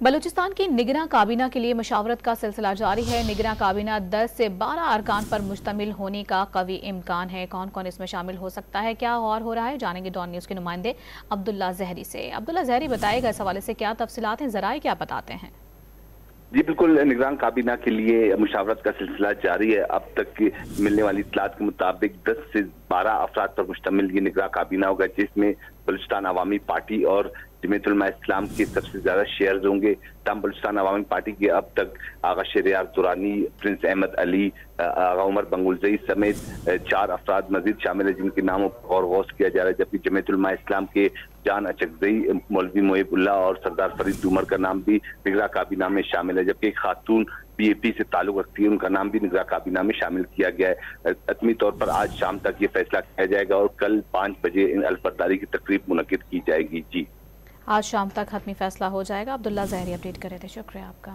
بلوچستان کی نگراں کابینہ کے لیے مشاورت کا سلسلہ جاری ہے۔ نگراں کابینہ 10 سے 12 ارکان پر مشتمل ہونے کا قوی امکان ہے۔ کون کون اس میں شامل ہو سکتا ہے، کیا غور ہو رہا ہے، جانیں گے ڈان نیوز کے نمائندے عبداللہ زہری سے۔ عبداللہ زہری، بتائے گا اس حوالے سے کیا تفصیلات ہیں، ذرائع کیا بتاتے ہیں؟ جی بالکل، نگران کابینہ کے لیے مشاورت کا سلسلہ جاری ہے۔ اب تک ملنے والی اطلاعات کے مطابق 10 سے 12 افراد پر مشتمل یہ نگراں کابینہ ہوگا، جس میں بلوچستان عوامی پارٹی اور جمعیت علماء اسلام کے سب سے زیادہ شیئرز ہوں گے۔ تاہم بلوچستان عوامی پارٹی کے اب تک آغا شہریار درانی، پرنس احمد علی، آغا عمر بنگلزئی سمیت 4 افراد مزید شامل ہیں، جن کے ناموں پر غور و خوض کیا جا رہا ہے، جبکہ جمعیت علماء اسلام کے جان اچکزئی، مولوی محب اللہ اور سردار فرید ڈومر کا نام بھی نگراں کابینہ میں شامل ہے، جبکہ ایک خاتون پی اے پی سے تعلق رکھتی ہے، ان کا نام بھی نگراں کابینہ میں شامل کیا گیا ہے۔ حتمی طور پر آج شام تک یہ فیصلہ کیا جائے گا اور کل 5 بجے حلف برداری کی تقریب منعقد کی جائے گی۔ جی آج شام تک حتمی فیصلہ ہو جائے گا۔ عبداللہ زہری اپڈیٹ کر رہے تھے، شکریہ آپ کا۔